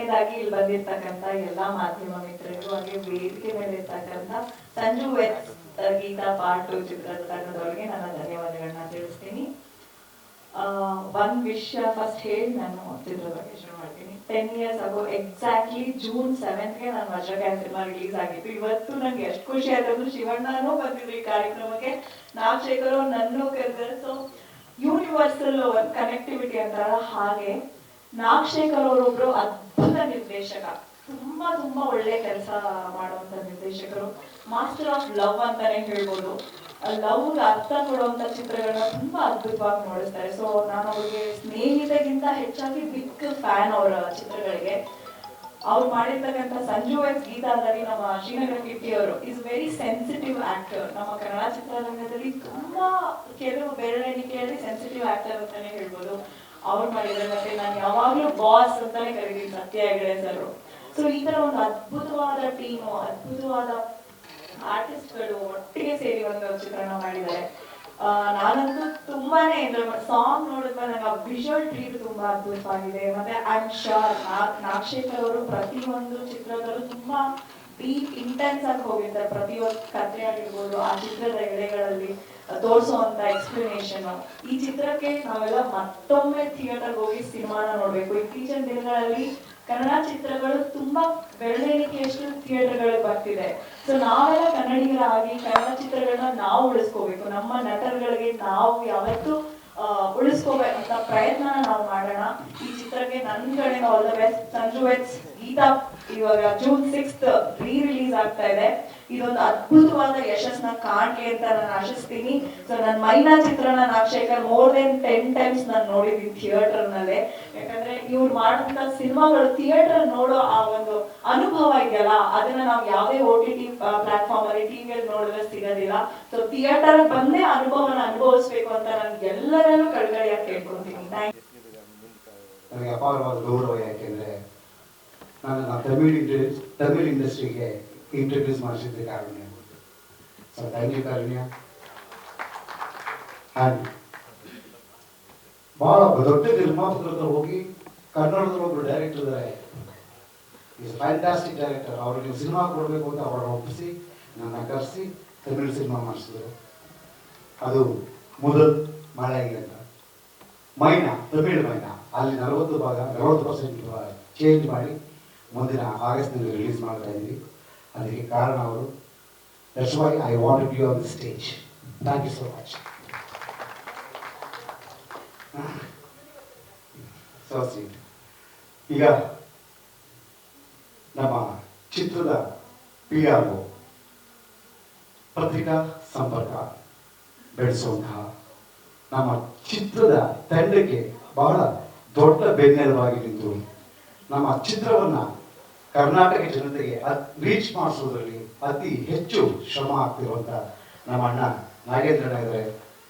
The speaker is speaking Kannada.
ಮೊದಲನೇದಾಗಿ ಇಲ್ಲಿ ಬಂದಿರ್ತಕ್ಕಂಥ ಎಲ್ಲಾ ಮಾಧ್ಯಮ ಮಿತ್ರರಿಗೂ ಹಾಗೆ ವೇದಿಕೆ ಮೇಲೆ ಇರ್ತಕ್ಕಂಥ ಸಂಜು ಎಸ್ ಗೀತಾ ಪಾರ್ಟ್ 2 ಚಿತ್ರದ ತಂಡದವರಿಗೆ ನನ್ನ ಧನ್ಯವಾದಗಳನ್ನ ತಿಳಿಸ್ತೀನಿ. ಒಂದ್ ವಿಷಯ ಫಸ್ಟ್ ಹೇಳಿ ನಾನು ಚಿತ್ರದ ಬಗ್ಗೆ ಶುರು ಮಾಡ್ತೀನಿ. 10 years ago exactly June 7th ನಾನು ವಜ್ರಕಾಯ ಸಿನಿಮಾ ರಿಲೀಸ್ ಆಗಿತ್ತು. ಇವತ್ತು ನಂಗೆ ಎಷ್ಟು ಖುಷಿ ಆಯ್ತು. ಶಿವಣ್ಣನೂ ಬಂದಿದ್ರು ಈ ಕಾರ್ಯಕ್ರಮಕ್ಕೆ, ನಾಗಶೇಖರ್ ನನ್ನೂ ಕರೆದ್ರೆ. ಸೊ ಯೂನಿವರ್ಸಲ್ ಒಂದು ಕನೆಕ್ಟಿವಿಟಿ ಅಂತಾರಲ್ಲ ಹಾಗೆ ನಾಗಶೇಖರ್ ಅವರೊಬ್ರು ಅದ್ಭುತ ನಿರ್ದೇಶಕ, ತುಂಬಾ ತುಂಬಾ ಒಳ್ಳೆ ಕೆಲಸ ಮಾಡುವಂತ ನಿರ್ದೇಶಕರು. ಮಾಸ್ಟರ್ ಆಫ್ ಲವ್ ಅಂತಾನೆ ಹೇಳ್ಬೋದು. ಲವ್ ಅರ್ಥ ಕೊಡುವಂತ ಚಿತ್ರಗಳನ್ನ ತುಂಬಾ ಅದ್ಭುತವಾಗಿ ನೋಡಿಸ್ತಾರೆ. ಸೊ ನಾನು ಅವ್ರಿಗೆ ಸ್ನೇಹಿತೆಗಿಂತ ಹೆಚ್ಚಾಗಿ ಬಿಗ್ ಫ್ಯಾನ್ ಅವರ ಚಿತ್ರಗಳಿಗೆ. ಅವ್ರು ಮಾಡಿರ್ತಕ್ಕಂಥ ಸಂಜು ಎಸ್ ಗೀತಾದಲ್ಲಿ ನಮ್ಮ ಶ್ರೀನಗರ ಕಿಟ್ಟಿ ಅವರು ಇಸ್ ವೆರಿ ಸೆನ್ಸಿಟಿವ್ ಆಕ್ಟರ್. ನಮ್ಮ ಕನ್ನಡ ಚಿತ್ರರಂಗದಲ್ಲಿ ತುಂಬಾ ಕೆಲವು ಬೆರಳೆಣಿಕೆಯಲ್ಲಿ ಸೆನ್ಸಿಟಿವ್ ಆಕ್ಟರ್ ಅಂತಾನೆ ಹೇಳ್ಬೋದು. ಅವ್ರು ಮಾಡಿದ್ರೆ ಮತ್ತೆ ನಾನು ಯಾವಾಗ್ಲೂ ಬಾಸ್ ಅಂತಾನೆ ಕರೀತೀನಿ ಸತ್ಯ ಹೆಗಡೆ ಸರ್. ಸೊ ಈ ತರ ಒಂದು ಅದ್ಭುತವಾದ ಟೀಮು, ಅದ್ಭುತವಾದ ಆರ್ಟಿಸ್ಟ್ಗಳು ಒಟ್ಟಿಗೆ ಸೇರಿ ಒಂದು ಚಿತ್ರಣ ಮಾಡಿದ್ದಾರೆ. ನಾನಂತೂ ತುಂಬಾನೇ ಸಾಂಗ್ ನೋಡಿದ್ಮೇಲೆ ನಂಗೆ ವಿಜುವಲ್ ಟ್ರೀಟ್ ತುಂಬಾ ಅದ್ಭುತವಾಗಿದೆ. ಮತ್ತೆ ಐ ಆಮ್ ಶೋರ್ ನಾಗಶೇಖರ್ ಅವರು ಪ್ರತಿಯೊಂದು ಚಿತ್ರದಲ್ಲೂ ತುಂಬಾ ಡೀಪ್ ಇಂಟೆನ್ಸ್ ಆಗಿ ಹೋಗಿರ್ತಾರೆ. ಪ್ರತಿಯೊಂದು ಕಥೆ ಆಗಿರ್ಬೋದು, ಆ ಚಿತ್ರದ ಎಳೆಗಳಲ್ಲಿ ತೋರಿಸುವಂತ ಎಕ್ಸ್ಪ್ಲನೇಷನ್. ಈ ಚಿತ್ರಕ್ಕೆ ನಾವೆಲ್ಲ ಮತ್ತೊಮ್ಮೆ ಥಿಯೇಟರ್ ಹೋಗಿ ಸಿನಿಮಾನ ನೋಡ್ಬೇಕು. ಇತ್ತೀಚಿನ ದಿನಗಳಲ್ಲಿ ಕನ್ನಡ ಚಿತ್ರಗಳು ತುಂಬಾ ಬೆರಳೆಣಿಕೆಯಷ್ಟು ಥಿಯೇಟರ್ಗಳಿಗೆ ಬರ್ತಿದೆ. ಸೊ ನಾವೆಲ್ಲ ಕನ್ನಡಿಗರಾಗಿ ಕನ್ನಡ ಚಿತ್ರಗಳನ್ನ ನಾವು ಉಳಿಸ್ಕೋಬೇಕು. ನಮ್ಮ ನಟರುಗಳಿಗೆ ನಾವು ಯಾವತ್ತೂ ಉಳಿಸ್ಕೋಬೇಕಂತ ಪ್ರಯತ್ನ ನಾವು ಮಾಡೋಣ. ಈ ಚಿತ್ರಕ್ಕೆ ನನ್ನ ಕಡೆಯಿಂದ all the best. Sanju S Geetha ಇವಾಗ June 6th ರಿಲೀಸ್ ಆಗ್ತಾ ಇದೆ. ಇದೊಂದು ಅದ್ಭುತವಾದ ಯಶಸ್ಸನ್ನ ಕಾಣ್ಲಿ ಅಂತ ನಾನು ಆಶಿಸ್ತೀನಿ. ಸೊ ನನ್ನ ಮೈನಾ ಚಿತ್ರನ ನಾಗಶೇಖರ್ more than 10 times ನಾನು ನೋಡಿದ್ದೀನಿ ಥಿಯೇಟರ್ ನಲ್ಲೇ. ಯಾಕಂದ್ರೆ ಇವ್ರು ಮಾಡುವಂತ ಸಿನಿಮಾಗಳು ಥಿಯೇಟರ್ ನೋಡೋ ಆ ಒಂದು ಅನುಭವ ಇದೆಯಲ್ಲ, ಅದನ್ನ ನಾವು ಯಾವುದೇ OTT ಪ್ಲಾಟ್ಫಾರ್ಮ್ ಅಲ್ಲಿ ಟಿವಿಯಲ್ಲಿ ನೋಡಿದ್ರೆ ಸಿಗೋದಿಲ್ಲ. ಸೊ ಥಿಯೇಟರ್ ಬಂದೇ ಅನುಭವನ ಅನುಭವಿಸ್ಬೇಕು ಅಂತ ನಾನು ಎಲ್ಲರಲ್ಲೂ ಕಳಕಳಿಯಾಗಿ ಕೇಳ್ಕೊತೀನಿ. ನನಗೆ ಅಪಾರವಾದ ಗೌರವ. ಯಾಕೆಂದ್ರೆ ನನ್ನ ತಮಿಳ್ ಇಂಡಸ್ಟ್ರಿಗೆ ಇಂಟ್ರೊಡ್ಯೂಸ್ ಮಾಡಿಸಿದ್ರೆ Karunya. So thank you Karunya. And ಭಾಳ ದೊಡ್ಡ ನಿರ್ಮಾಪಕರ ಹತ್ರ ಹೋಗಿ ಕನ್ನಡದಲ್ಲಿ ಒಬ್ಬರು ಡೈರೆಕ್ಟರ್ ಇದ್ದಾರೆ, ಈಸ್ ಫ್ಯಾಂಟಾಸ್ಟಿಕ್ ಡೈರೆಕ್ಟರ್. ಅವ್ರಿಗೆ ನೀವು ಸಿನಿಮಾ ಕೊಡಬೇಕು ಅಂತ ಅವರನ್ನು ಒಪ್ಪಿಸಿ ನನ್ನ ಕರೆಸಿ ತಮಿಳ್ ಸಿನಿಮಾ ಮಾಡಿಸಿದ್ರು. ಅದು ಮೊದಲು ಮಲಯಾಳಿ ಅಂತ ಮೈನಾ, ತಮಿಳ್ ಮೈನಾ. ಅಲ್ಲಿ 40% ಚೇಂಜ್ ಮಾಡಿ ಮುಂದಿನ ಆಗಸ್ಟ್ನಲ್ಲಿ ರಿಲೀಸ್ ಮಾಡ್ತಾ ಇದ್ವಿ. ಅದಕ್ಕೆ ಕಾರಣ ಅವರು. That's why I want to be on the stage. Thank you so much. So sweet. ಈಗ ನಮ್ಮ ಚಿತ್ರದ PRO ಪತ್ರಿಕಾ ಸಂಪರ್ಕ ಬೆಳೆಸುವಂತಹ ನಮ್ಮ ಚಿತ್ರದ ತಂಡಕ್ಕೆ ಬಹಳ ದೊಡ್ಡ ಬೆನ್ನೆಲುಬಾಗಿ ನಿಂತು ನಮ್ಮ ಚಿತ್ರವನ್ನ ಕರ್ನಾಟಕ ಜನತೆಗೆ ರೀಚ್ ಮಾಡಿಸೋದ್ರಲ್ಲಿ ಅತಿ ಹೆಚ್ಚು ಶ್ರಮ ಆಗ್ತಿರುವಂತ ನಮ್ಮ ಅಣ್ಣ ನಾಗೇಂದ್ರಣ್ಣ ಇದ್ದಾರೆ.